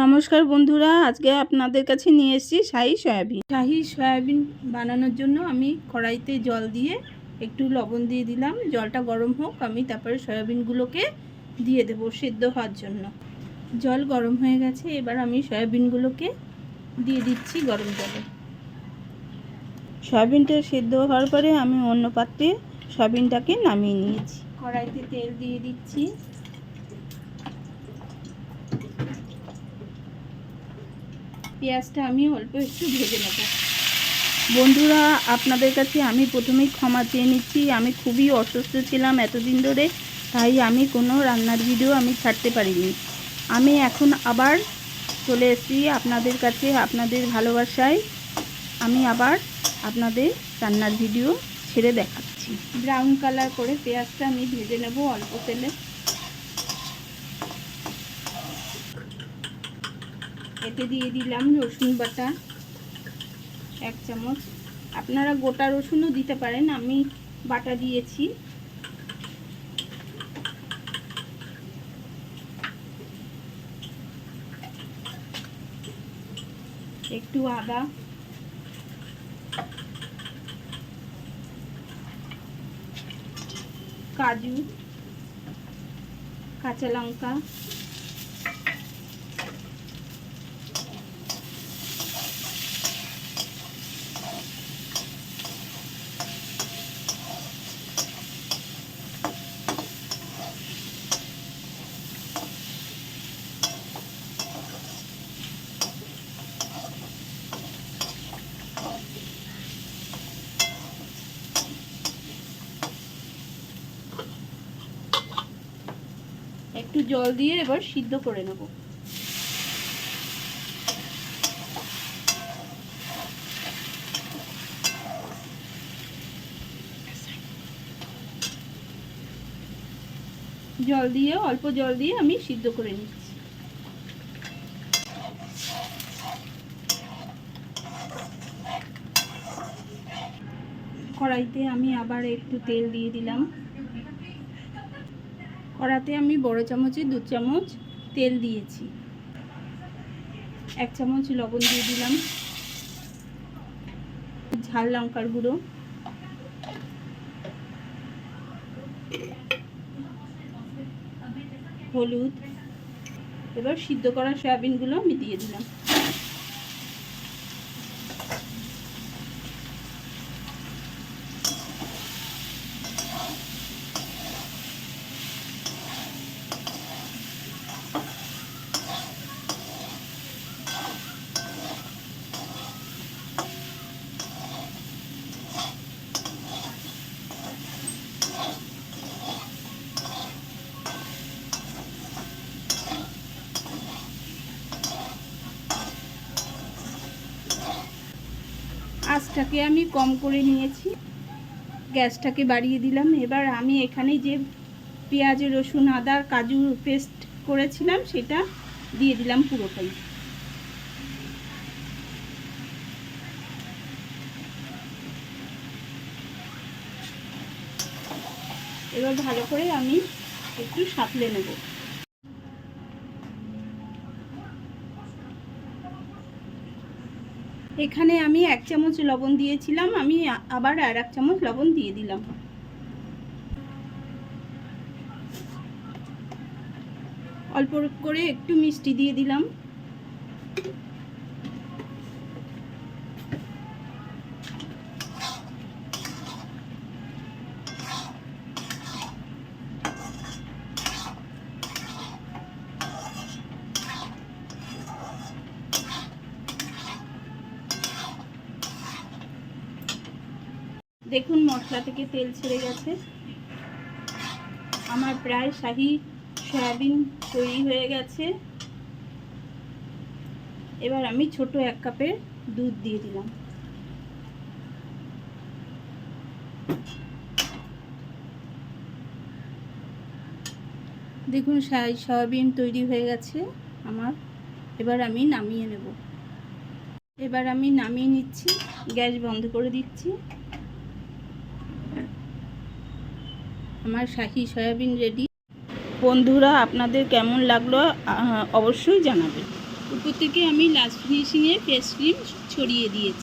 নমস্কার বন্ধুরা, আজকে আপনাদের কাছে নিয়ে এসেছি শাহি সয়াবিন বানানোর জন্য আমি কড়াইতে জল দিয়ে একটু লবণ দিয়ে দিলাম। জলটা গরম হোক, আমি তারপরে সয়াবিনগুলোকে দিয়ে দেবো সেদ্ধ হওয়ার জন্য। জল গরম হয়ে গেছে, এবার আমি সয়াবিনগুলোকে দিয়ে দিচ্ছি গরম জলে। সয়াবিনটা সেদ্ধ হওয়ার পরে আমি অন্য পাত্রে সয়াবিনটাকে নামিয়ে নিয়েছি। কড়াইতে তেল দিয়ে দিচ্ছি। পেঁয়াজটা আমি অল্প একটু ভেজে নেব। বন্ধুরা, আপনাদের কাছে আমি প্রথমেই ক্ষমা চেয়ে নিচ্ছি। আমি খুবই অসুস্থ ছিলাম এতদিন ধরে, তাই আমি কোনো রান্নার ভিডিও ছাড়তে পারিনি। আমি এখন আবার চলে এসেছি আপনাদের কাছে। আপনাদের ভালোবাসায় আমি আবার আপনাদের রান্নার ভিডিও ছেড়ে দেখাচ্ছি। ব্রাউন কালার করে পেঁয়াজটা আমি ভেজে নেব অল্প তেলে। এতে দিয়ে দিলাম রসুন বাটা 1 চামচ। আপনারা গোটা রসুনও দিতে পারেন, আমি বাটা দিয়েছি। একটু আদা, কাজু, কাঁচা লঙ্কা, একটু জল দিয়ে এবার সিদ্ধ করে নেব। অল্প জল দিয়ে আমি সিদ্ধ করে নিচ্ছি। কড়াইতে আমি আবার একটু তেল দিয়ে দিলাম। কড়াতে আমি বড় চামচে 2 চামচ তেল দিয়েছি। 1 চামচ লবণ দিয়ে দিলাম, ঝাল লঙ্কার গুঁড়ো, হলুদ। এবার সিদ্ধ করা সয়াবিনগুলো আমি দিয়ে দিলাম। আঁচটাকে আমি কম করে নিয়েছি, গ্যাসটাকে বাড়িয়ে দিলাম। এবার আমি এখানে যে পেঁয়াজ, রসুন, আদা, কাজু পেস্ট করেছিলাম সেটা দিয়ে দিলাম পুরোটাই। এবার ভালো করে আমি একটু সাঁতলে নেব। এখানে আমি 1 চামচ লবণ দিয়েছিলাম, আমি আবার আর 1 চামচ লবণ দিয়ে দিলাম। অল্প করে একটু মিষ্টি দিয়ে দিলাম। দেখুন মশলা থেকে তেল ছেড়ে গেছে। আমার প্রায় শাহি সয়াবিন তৈরি হয়ে গেছে। এবার আমি ছোট 1 কাপের দুধ দিয়ে দিলাম। দেখুন শাহি সয়াবিন তৈরি হয়ে গেছে আমার। এবার আমি নামিয়ে নেব। এবার আমি নামিয়ে নিচ্ছি, গ্যাস বন্ধ করে দিচ্ছি। আমার শাহি সয়াবিন রেডি। বন্ধুরা, আপনাদের কেমন লাগলো অবশ্যই জানাবেন। উপর থেকে আমি লাস্ট ফিনিশিংয়ে ফেস ক্রিম ছড়িয়ে দিয়েছি।